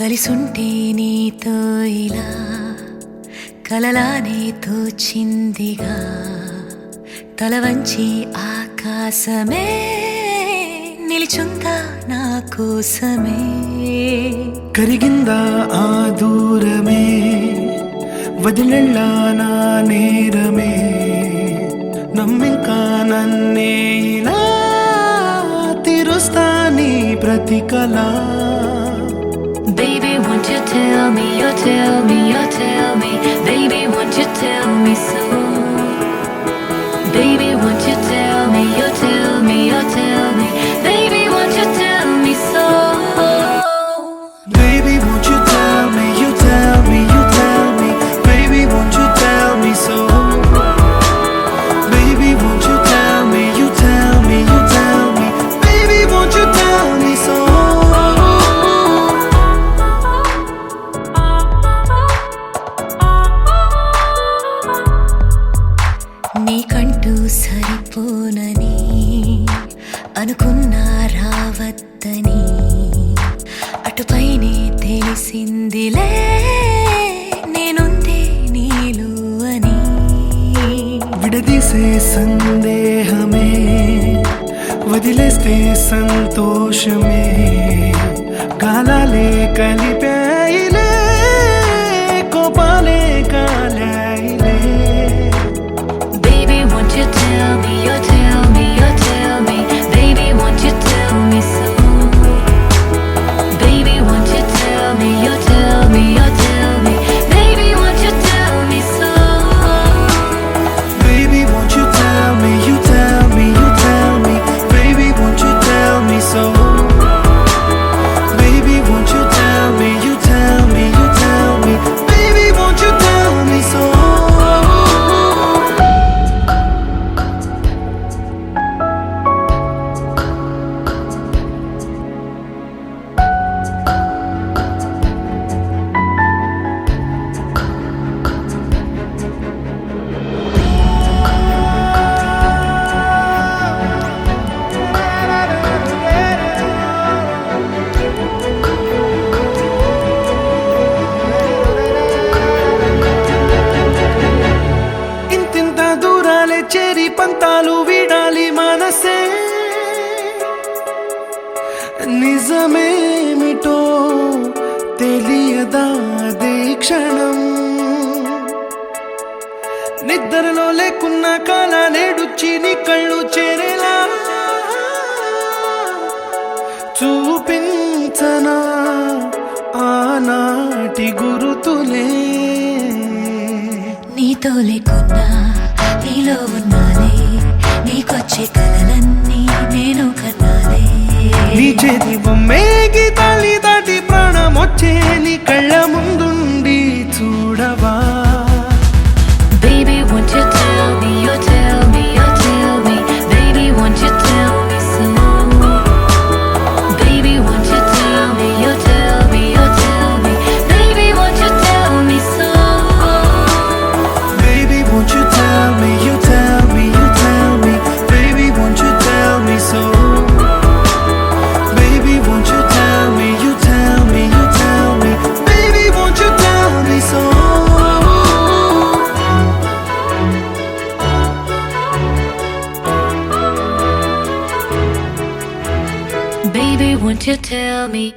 కలిసుంటే నీతో ఇలా కలలానే తోచిందిగా తల వంచి ఆకాశమే నిలిచుందా నా కోసమే కరిగిందా ఆ దూరమే వదిలెళ్ళా నా నేరమే నమ్మింకా నన్నే ఇలా తీరుస్తా నీ ప్రతి కళ Baby, won't you tell me, you tell me, you tell me Baby, won't you tell me so Baby, won't you tell me, you tell me, you tell me Baby, won't you tell me so Baby, won't you tell me, you tell me, you tell me Baby, won't you tell me so Baby, won't you tell me, you tell me, you tell me Baby, won't you tell me so నీకంటూ సరిపోనని అనుకున్నా రావద్దని అటుపైనే తెలిసిందిలే నేనుందే నీలో అని విడదీసే సందేహమే వదిలేస్తే సంతోషమే గాలాలే కలిపాయిలే కోపాలే కాలాయిలే Baby, won't you tell me, you tell me, you tell me Baby, won't you tell me so Baby, won't you tell me, you tell me, you tell me Baby, won't you tell me so Baby, won't you tell me, you tell me, you tell me Baby, won't you tell me so Baby, won't you tell me, you tell me, you tell me Baby, won't you tell me so చేరి పంతాలు వీడాలి మనసే నిజమేమిటో తెలియదా క్షణం నిద్రలో లేకున్న కాల నేడుచ్చి నీ కళ్ళు చేరేలా చూపించనా ఆనాటి గురుతులే నీతో లేకున్నా నీలో ఉన్నాలే నీకొచ్చే కలలన్నీ నేను కన్నాలే నీ చేతి బొమ్మే గీతాలి దాటి ప్రాణం వచ్చే నీ కళ్ళ ముందుండి చూడవా Baby, won't you tell me, you tell me, you tell me Baby, won't you tell me so Baby, won't you tell me, you tell me, you tell me Baby, won't you tell me so Baby, won't you tell me, you tell me, you tell me Baby, won't you tell me so Baby, won't you tell me, you tell me, you tell me Baby, won't you tell me so Baby, won't you tell me